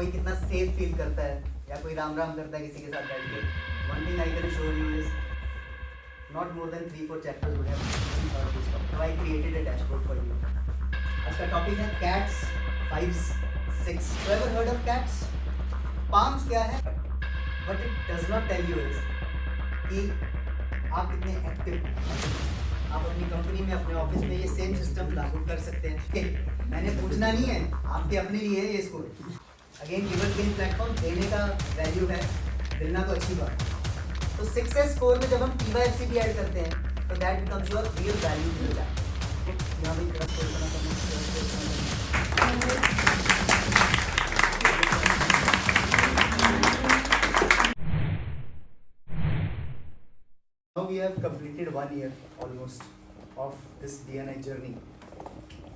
कोई कितना safe feel करता है या कोई राम राम करता है किसी के साथ बैठ के. One thing I can assure you is not more than 3-4 chapters would have heard this topic. So I created a dashboard for you. आज का टॉपिक है cats 5, 6. So ever heard of cats? Palms क्या है? What it does not tell you is कि आप कितने active हो. आप अपनी कंपनी में अपने ऑफिस में ये सेम सिस्टम लागू कर सकते हैं. मैंने पूछना नहीं है, आपके अपने लिए है ये score. Again givers gain platform देने का वैल्यू है, मिलना तो अच्छी बात. तो सक्सेस स्कोर में जब हम PYFC भी ऐड करते हैं तो that becomes your real value to the chat. यहाँ भी क्रॉस कोड करना Now we have completed 1 year almost of this DNI journey.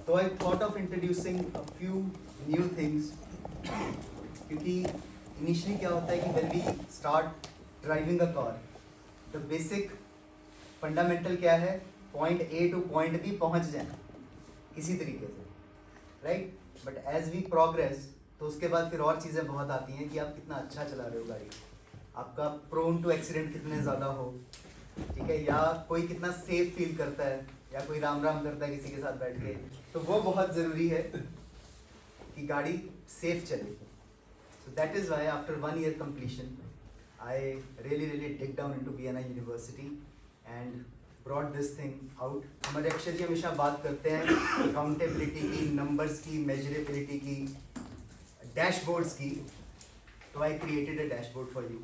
So I thought of introducing a few new things. क्योंकि initially क्या होता है कि when we start driving a car, the basic fundamental क्या है, point A to point B पहुंच जाए किसी तरीके से, right? But as we progress, तो उसके बाद फिर और चीज़ें बहुत आती हैं कि आप कितना अच्छा चला रहे हो गाड़ी, आपका prone to accident कितने ज़्यादा हो, ठीक है, या कोई कितना सेफ फील करता है या कोई राम राम करता है किसी के साथ बैठ के. तो वो बहुत ज़रूरी है कि गाड़ी सेफ चले. So that is why after 1 year completion, I really dig down into BNI University and brought this thing out. हमारे अक्षर जी हमेशा बात करते हैं अकाउंटेबिलिटी की, नंबर्स की, मेजरेबिलिटी की, डैशबोर्ड्स की. तो I created a dashboard for you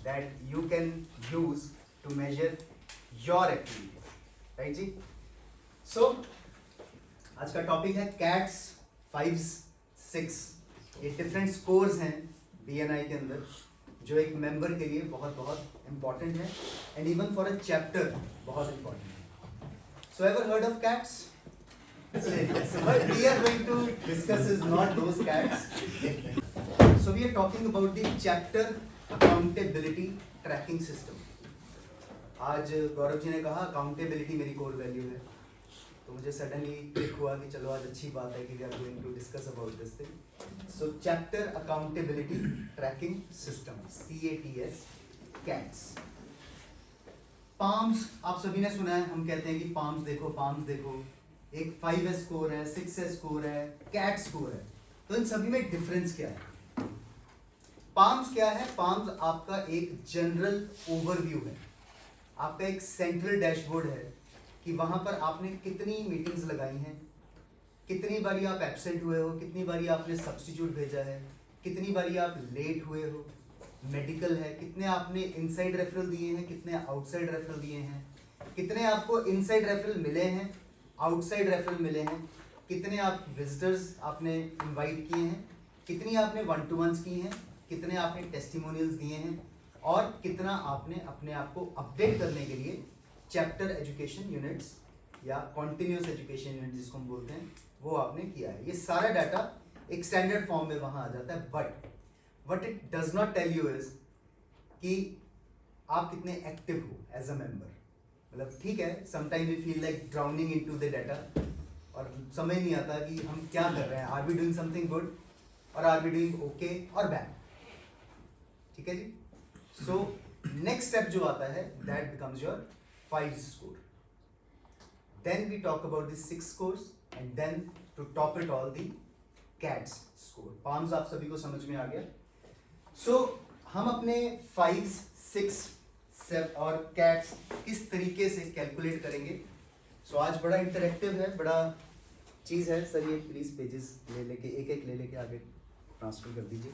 that you can use to measure your activity, right ji? So आज का टॉपिक है cats 5, 6. ये डिफरेंट स्कोर्स हैं BNI के अंदर जो एक मेंबर के लिए बहुत बहुत इम्पॉर्टेंट है and even for a chapter बहुत इम्पॉर्टेंट है. So ever heard of cats? What we are going to discuss is not those cats. So we are talking about the chapter accountability tracking system. आज गौरव जी ने कहा accountability मेरी core value है, तो मुझे suddenly click हुआ कि चलो आज अच्छी बात है कि we are going to discuss about this thing. So chapter accountability tracking system, CATS, CATS. PALMS आप सभी ने सुना है, हम कहते हैं कि पाम्स देखो, पाम्स देखो. एक 5S स्कोर है, 6S स्कोर है, कैट स्कोर है. तो इन सभी में डिफरेंस क्या है? पाम्स क्या है? पाम्स आपका एक जनरल ओवरव्यू है, आपका एक सेंट्रल डैशबोर्ड है कि वहां पर आपने कितनी मीटिंग्स लगाई हैं, कितनी बारी आप एब्सेंट हुए हो, कितनी बारी आपने सब्स्टिट्यूट भेजा है, कितनी बारी आप लेट हुए हो, मेडिकल है, कितने आपने इनसाइड रेफरल दिए हैं, कितने आउटसाइड रेफरल दिए हैं, कितने आपको इनसाइड रेफरल मिले हैं, आउटसाइड रेफरल मिले हैं, कितने आप विजिटर्स आपने इनवाइट किए हैं, कितनी आपने 1-to-1s की हैं, कितने आपने टेस्टिमोनियल्स दिए हैं, और कितना आपने अपने आप को अपडेट करने के लिए चैप्टर एजुकेशन यूनिट्स या कॉन्टिन्यूस एजुकेशन यूनिट जिसको हम बोलते हैं वो आपने किया है. ये सारा डाटा एक स्टैंडर्ड फॉर्म में वहाँ आ जाता है. But what it does not tell you is कि आप कितने एक्टिव हो एज अ मेंबर. मतलब ठीक है, sometime we feel like drowning into the data और समझ नहीं आता कि हम क्या कर रहे हैं. Are we doing something good और आर वी डूइंग ओके और बैड? ठीक है जी. सो नेक्स्ट स्टेप जो आता है that becomes your 5 score. Then we talk about the 6 scores and then to top it all the cats score. palms आप सभी को समझ में आ गया. So हम अपने 5, 6, 7 और cats किस तरीके से कैलकुलेट करेंगे. So आज बड़ा इंटरेक्टिव है, बड़ा चीज़ है. सर ये प्लीज पेजेस ले लेके एक ले लेके आगे ट्रांसफर कर दीजिए.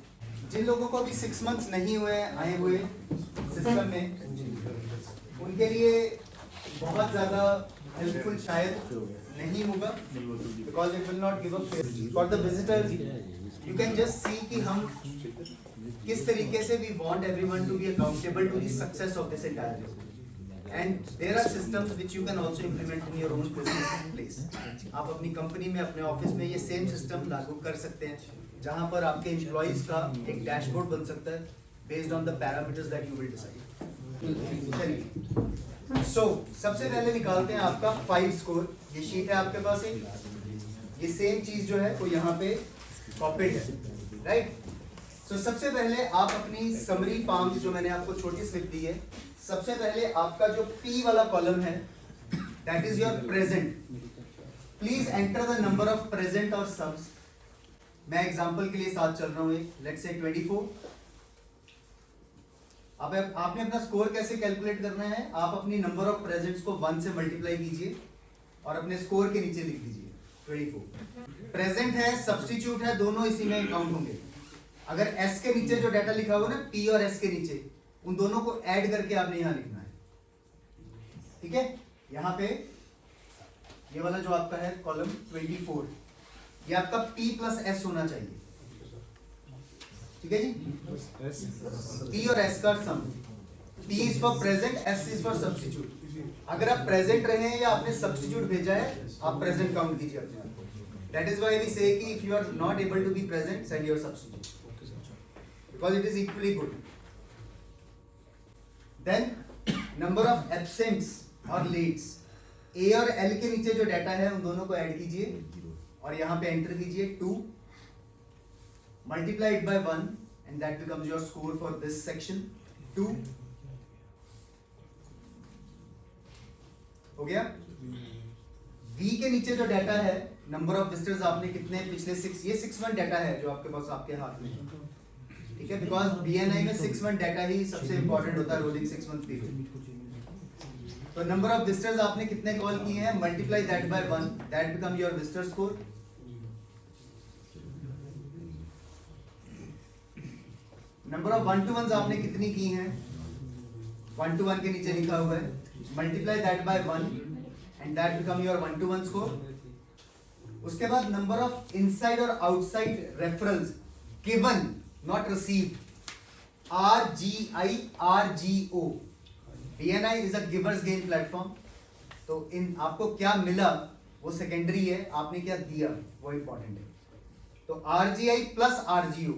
जिन लोगों को अभी 6 months नहीं हुए आए हुए सिस्टम में, उनके लिए बहुत ज़्यादा हेल्पफुल शायद नहीं होगा, because it will not give a fair for the visitor. You can just see कि हम किस तरीके से we want everyone to be accountable to the success of this entire business. And there are systems which you can also implement in your own business place. आप अपनी company में, अपने office में ये सेम सिस्टम लागू कर सकते हैं जहाँ पर आपके एम्प्लॉइज का एक डैशबोर्ड बन सकता है based on the parameters that you will decide. So सबसे पहले निकालते हैं आपका 5 स्कोर. ये शीट है आपके पास एक, ये सेम चीज जो है वो यहाँ पे कॉपीड है. राइट। सो सबसे पहले आप अपनी समरी पाम्स जो मैंने आपको छोटी स्लिप दी है, सबसे पहले आपका जो P वाला कॉलम है that is your present. Please enter the number of present और सब्स। मैं एग्जांपल के लिए साथ चल रहा हूं, एक लेट्स से 24। आपने अपना स्कोर कैसे कैलकुलेट करना है, आप अपनी नंबर ऑफ प्रेजेंट्स को 1 से मल्टीप्लाई कीजिए और अपने स्कोर के नीचे लिख दीजिए 24। प्रेजेंट है, सब्स्टिट्यूट है, दोनों इसी में काउंट होंगे। अगर एस के नीचे जो डाटा लिखा होगा ना, पी और एस के नीचे, उन दोनों को ऐड करके आपने यहां लिखना है, ठीक है। यहां पे ये वाला जो आपका है कॉलम 24, ये आपका P प्लस एस होना चाहिए, ठीक है जी। P और S का सम, P is for present, S is for substitute. अगर आप प्रेजेंट रहे हैं या आपने सब्स्टिट्यूट भेजा है, आप प्रेजेंट काउंट कीजिए अपने आप को। That is why we say कि if you are not able to be present, send your substitute because it is equally good. Then number of absents और लेट्स, A और L के नीचे जो डाटा है उन दोनों को ऐड कीजिए और यहां पे एंटर कीजिए 2 multiply it by 1 and that becomes your score for this section 2। हो गया। V के नीचे जो डाटा है, नंबर ऑफ विजिटर्स आपने कितने पिछले 6, ये 6 मंथ डाटा है जो आपके पास आपके हाथ में है, ठीक है। बिकॉज BNI में 6 मंथ डाटा ही सबसे इंपॉर्टेंट होता है, रोलिंग 6 मंथ पीरियड। तो नंबर ऑफ विजिटर्स आपने कितने कॉल किए हैं, multiply that by 1, that become your visitor score. Number of 1-to-1s आपने कितनी की हैं, 1-to-1 के नीचे लिखा हुआ है, multiply that by 1 and that become your 1-to-1 score. उसके बाद नंबर ऑफ इनसाइड और outside referrals given not received, RGO। BNI is a givers gain platform, तो इन आपको क्या मिला वो सेकेंडरी है, आपने क्या दिया वो इंपॉर्टेंट है। तो RGI प्लस RGO,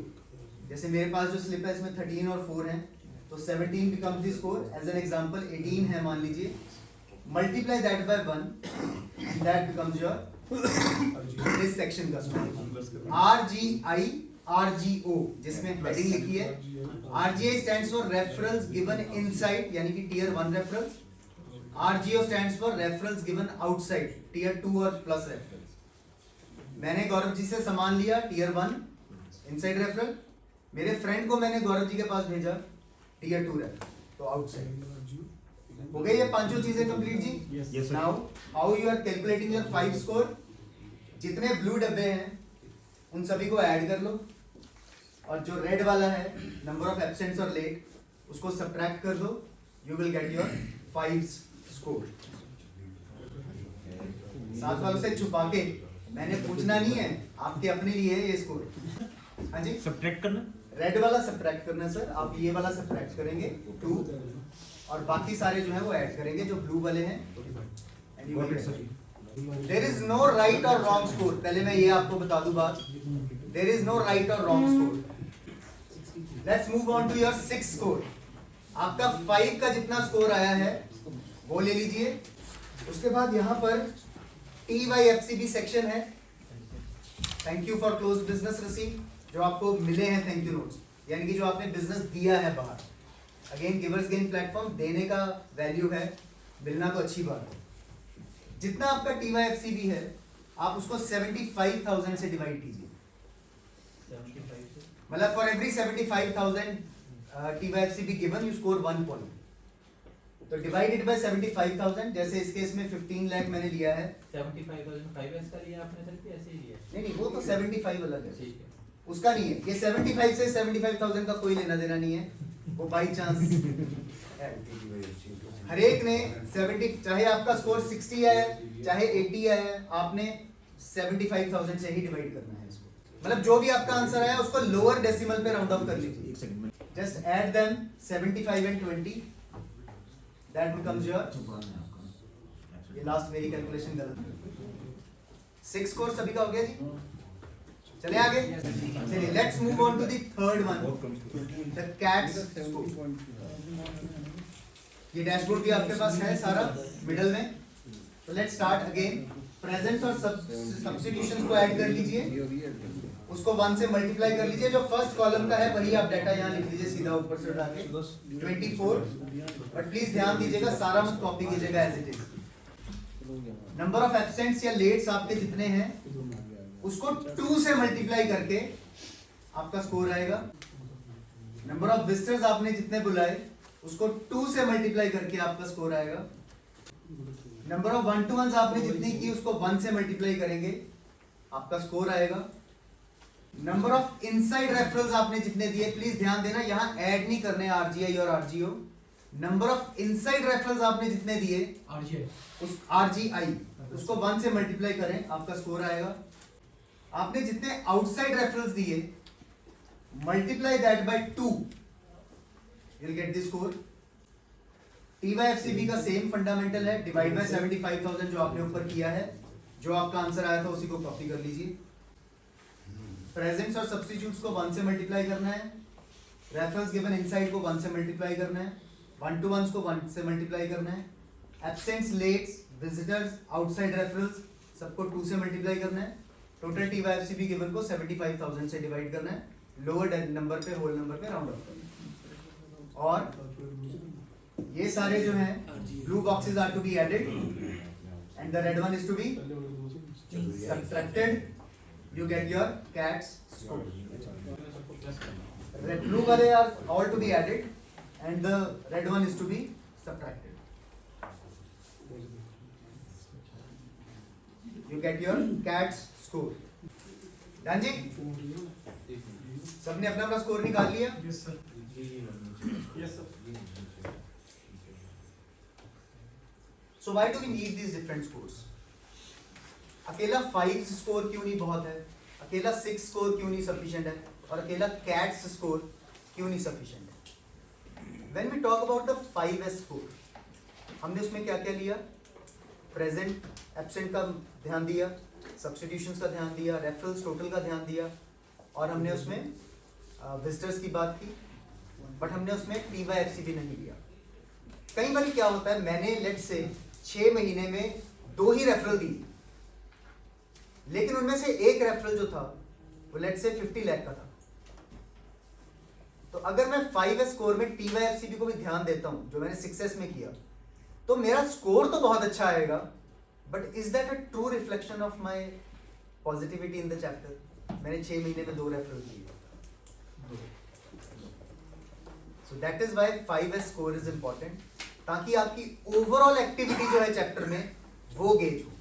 जैसे मेरे पास जो स्लिप है इसमें 13 और 4 हैं, तो 17 becomes the score. As an example 18 है मान लीजिए, multiply that by 1 and that becomes your this section का स्कोर। RGI RGO जिसमें हेडिंग लिखी है, RGI stands for referrals given inside यानी कि tier 1 referrals, RGO stands for referrals given outside tier 2 और प्लस रेफरल्स। मैंने गौरव जी से सामान लिया टियर 1 इनसाइड रेफरल, मेरे फ्रेंड को मैंने गौरव जी के पास भेजा टियर 2 रेफरल, तो आउटसाइड। हो गई ये पांचों चीजें कंप्लीट जी। Now how you are calculating your 5 score. जितने ब्लू डब्बे हैं उन सभी को ऐड कर लो और जो रेड वाला है नंबर ऑफ एब्सेंट्स और लेट, उसको सब्ट्रैक्ट कर दो, you will get your 5 score. साथ वालों से छुपा के मैंने पूछना नहीं है, आपके अपने लिए है ये स्कोर। हाँ जी, सब्ट्रैक्ट करना, रेड वाला सब्ट्रैक्ट करना है सर, आप ये वाला सब्ट्रैक्ट करेंगे 2 और बाकी सारे जो है वो ऐड करेंगे जो ब्लू वाले हैं। देयर इज नो राइट और रॉन्ग स्कोर, पहले मैं ये आपको बता दूं बात, देयर इज नो राइट और wrong score. Let's move on to your 6 score. आपका 5 का जितना स्कोर आया है वो ले लीजिए। उसके बाद यहाँ पर TYFCB सेक्शन है, thank you for close business receipt, जो आपको मिले हैं थैंक यू नोट्स, यानी कि जो आपने बिजनेस दिया है बाहर। अगेन गिवर्स गेन प्लेटफॉर्म, देने का वैल्यू है, मिलना तो अच्छी बात है। जितना आपका TYFCB है आप उसको 75,000 से डिवाइड कीजिए, मतलब for every 75,000 TYFCB given you score 1 point, तो डिवाइडेड बाय 75,000। जैसे इस केस में 15 लाख मैंने लिया है, 75,000 5S का लिया आपने सर, कि ऐसे ही लिया? नहीं वो तो 75 अलग है, ठीक है, उसका नहीं है। ये 75 से 75,000 का कोई लेना देना नहीं है, वो बाई चांस हर एक ने 70, चाहे आपका स्कोर 60 आया चाहे 80 आया, आपने 75,000 से ही डिवाइड करना है इसको। मतलब जो भी आपका आंसर आया उसको लोअर डेसिमल पे राउंड ऑफ कर लीजिए, just add them 75 and 20, that becomes your, ये लास्ट मेरी कैलकुलेशन गलत, 6 स्कोर सभी का हो गया जी। चले आगे, चलिए let's move on to the third one, the CATS score. ये डैशबोर्ड भी आपके पास है सारा मिडल में, तो लेट्स स्टार्ट अगेन। प्रेजेंट्स और सब्स्टिट्यूशंस को ऐड कर लीजिए उसको 1 से मल्टीप्लाई कर लीजिए, जो फर्स्ट कॉलम का है वही आप डाटा यहाँ लिख लीजिए सीधा ऊपर से उठा के 24। बट प्लीज ध्यान दीजिएगा, सारा मत कॉपी कीजिएगा as it is. Number of absents या लेट्स आपके जितने हैं उसको 2 से मल्टीप्लाई करके आपका स्कोर आएगा। नंबर ऑफ विजिटर्स आपने जितने बुलाए उसको 2 से मल्टीप्लाई करके आपका स्कोर आएगा। नंबर ऑफ 1-to-1s आपने जितनी की उसको 1 से मल्टीप्लाई करेंगे, आपका स्कोर आएगा। नंबर ऑफ इनसाइड रेफरल्स आपने जितने दिए, प्लीज ध्यान देना यहां ऐड नहीं करने आरजीआई और RGO. Number of inside referrals आपने जितने दिए उस आरजीआई उसको 1 से मल्टीप्लाई करें, आपका स्कोर आएगा। आपने जितने आउटसाइड रेफरल्स दिए multiply that bye 2, you will get the score. TYFCB का सेम फंडामेंटल है, डिवाइड बाय 75,000 जो आपने ऊपर किया है, जो आपका आंसर आया था उसी को कॉपी कर लीजिए। प्रेजेंट्स और सब्स्टिट्यूट्स को 1 से मल्टीप्लाई करना है, रेफरेंस गिवन इनसाइड को 1 से मल्टीप्लाई करना है, 1-to-1s को 1 से मल्टीप्लाई करना है, absents, let's, visitors, outside referrals सबको 2 से मल्टीप्लाई करना है। टोटल TYFCB गिवन को 75,000 से डिवाइड करना है, लोअर नंबर पे होल नंबर पे राउंड ऑफ करना है। और ये सारे जो हैं blue boxes are to be added and the red one is to be subtracted, you get your CATS score. Red blue wale are all to be added and the red one is to be subtracted. You get your CATS score. Done जी, सबने अपना अपना score निकाल लिया? Yes sir. Yes sir. So why do we need these different scores? अकेला 5 score क्यों नहीं बहुत है, अकेला 6 स्कोर क्यों नहीं सफिशिएंट है, और अकेला कैट्स स्कोर क्यों नहीं सफिशिएंट है? When we talk about the 5S score, हमने उसमें क्या क्या लिया? प्रेजेंट एब्सेंट का ध्यान दिया, सब्स्टिट्यूशंस का ध्यान दिया, रेफरल्स टोटल का ध्यान दिया, और हमने उसमें विजिटर्स की बात की, बट हमने उसमें TYFCB नहीं लिया। कई बार क्या होता है, मैंने लेट से 6 महीने में 2 ही रेफरल दी, लेकिन उनमें से एक रेफरल जो था वो लेट से 50 लाख का था। तो अगर मैं 5S स्कोर में TYFCB को भी ध्यान देता हूं जो मैंने 6S में किया, तो मेरा स्कोर तो बहुत अच्छा आएगा, but is that a true reflection of my positivity in the chapter? मैंने 6 महीने में 2 रेफरल दिए, सो that is why 5S score is important, ताकि आपकी ओवरऑल एक्टिविटी जो है चैप्टर में वो गेज हो।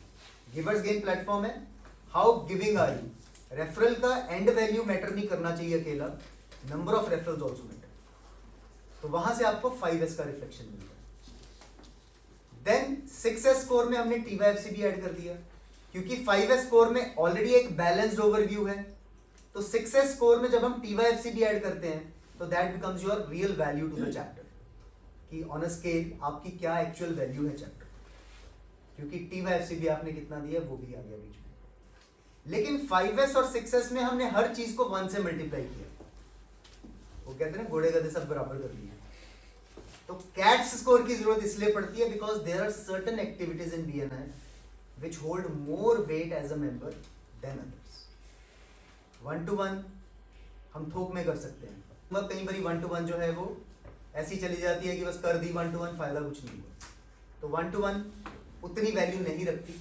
गिवर्स गेन प्लेटफॉर्म है, how giving are you? Referral का एंड वैल्यू मैटर नहीं करना चाहिए अकेला, number of referrals also matter. तो वहां से आपको 5S का रिफ्लेक्शन मिलता है। देन 6S स्कोर में हमने TYFCB ऐड कर दिया, क्योंकि 5S स्कोर में ऑलरेडी एक बैलेंस्ड ओवरव्यू है, तो 6S स्कोर में जब हम TYFCB ऐड करते हैं तो that becomes your real value to the chapter, कि ऑन अ स्केल आपकी क्या एक्चुअल वैल्यू है चैप्टर, क्योंकि TYFCB आपने कितना दिया वो भी आ गया बीच में। लेकिन 5S और 6S में हमने हर चीज को 1 से मल्टीप्लाई किया, वो कहते हैं ना घोड़े गधे सब बराबर कर दिए। तो कैट्स स्कोर की जरूरत इसलिए पड़ती है because there are certain activities in BNI which hold more weight as a member than others. 1-to-1 हम थोक में कर सकते हैं, मतलब कई बार 1-to-1 जो है वो ऐसी चली जाती है कि बस कर दी 1-to-1, फायदा कुछ नहीं हुआ। तो 1-to-1 उतनी वैल्यू नहीं रखती,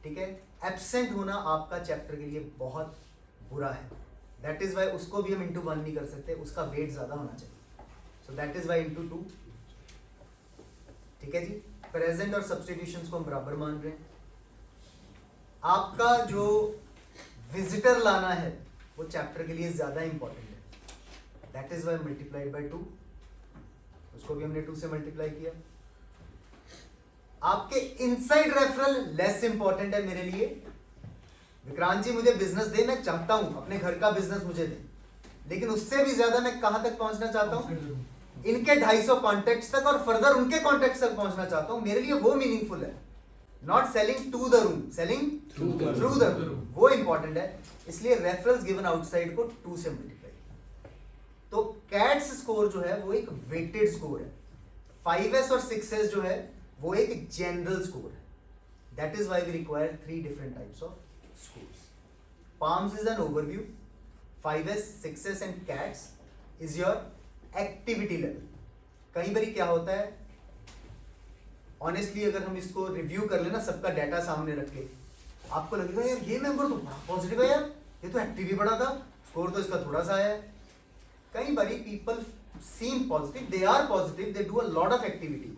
ठीक है। एब्सेंट होना आपका चैप्टर के लिए बहुत बुरा है, दैट इज वाई उसको भी हम इंटू 1 नहीं कर सकते, उसका वेट ज्यादा होना चाहिए, so that is why into 2, ठीक है जी। प्रेजेंट और सब्स्टिट्यूशंस को हम बराबर मान रहे हैं। आपका जो विजिटर लाना है वो चैप्टर के लिए ज्यादा इंपॉर्टेंट है, that is why multiplied by 2, उसको भी हमने 2 से मल्टीप्लाई किया। आपके इनसाइड रेफरल लेस इंपॉर्टेंट है मेरे लिए। विक्रांत जी मुझे बिजनेस दे, मैं चाहता हूं अपने घर का बिजनेस मुझे दे, लेकिन उससे भी ज्यादा मैं कहां तक पहुंचना चाहता हूं? इनके 250 कॉन्टेक्ट्स तक और फर्दर उनके कॉन्टेक्ट्स तक पहुंचना चाहता हूं। मेरे लिए वो मीनिंगफुल है, not selling to the room, selling through the room, वो इंपॉर्टेंट है। इसलिए रेफरल्स गिवन आउटसाइड को 2 से मल्टीप्लाई। तो कैट्स स्कोर जो है वो एक वेटेड स्कोर है, 5S और 6S जो है वो एक जनरल स्कोर है। That is why we require 3 different types of scores. palms is an overview, 5s, 6s and cats is your activity level. कई बारी क्या होता है, ऑनेस्टली अगर हम इसको रिव्यू कर लेना सबका डाटा सामने रख के, आपको लगेगा यार ये मेंबर तो बड़ा पॉजिटिव है यार, ये तो एक्टिव ही बड़ा था, स्कोर तो इसका थोड़ा सा आया है. कई बारी people seem positive, they are positive, they do a lot of activity,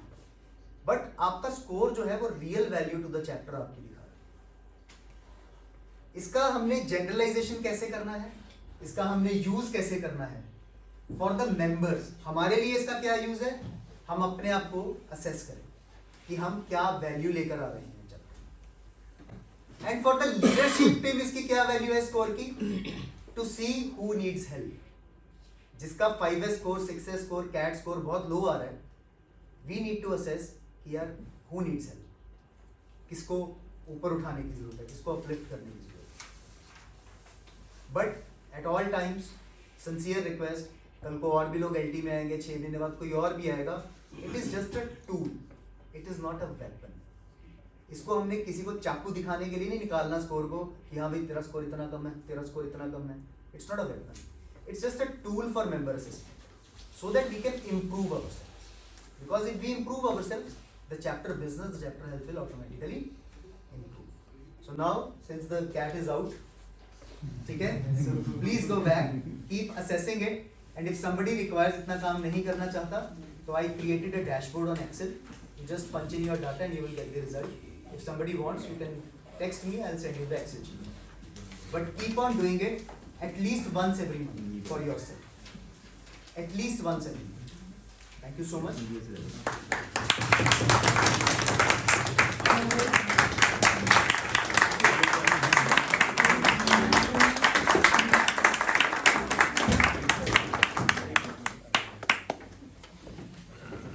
but आपका स्कोर जो है वो real value to the chapter आपकी दिखा रहा है. इसका हमने जनरलाइजेशन कैसे करना है, इसका हमने यूज कैसे करना है फॉर द मेंबर्स. हमारे लिए इसका क्या यूज है, हम अपने आप को असेस करें कि हम क्या वैल्यू लेकर आ रहे हैं chapter. And for the leadership team इसकी क्या वैल्यू है स्कोर की, to see who needs help. जिसका 5s score, 6s score, cat score बहुत लो आ रहा है, वी नीड टू असेस कि यार हु नीड्स हेल्प, किसको ऊपर उठाने की जरूरत है, किसको अपलिफ्ट करने की जरूरत है. But at all times sincere request, कल को और भी लोग एलटी में आएंगे, 6 महीने बाद कोई और भी आएगा, it is just a tool, it is not a weapon. इसको हमने किसी को चाकू दिखाने के लिए नहीं निकालना स्कोर को कि हाँ भाई तेरा स्कोर इतना कम है, तेरा स्कोर इतना कम है. It's not a weapon, it's just a tool for member assessment so that we can improve ourselves. Because if we improve ourselves, the chapter business, the chapter health will automatically improve. So now, since the cat is out, okay, so please go back, keep assessing it, and if somebody requires इतना काम नहीं करना चाहता, तो I created a dashboard on Excel. You just punch in your data and you will get the result. If somebody wants, you can text me, I'll send you the Excel sheet. But keep on doing it at least once every month for yourself. At least once every month. Thank you so much.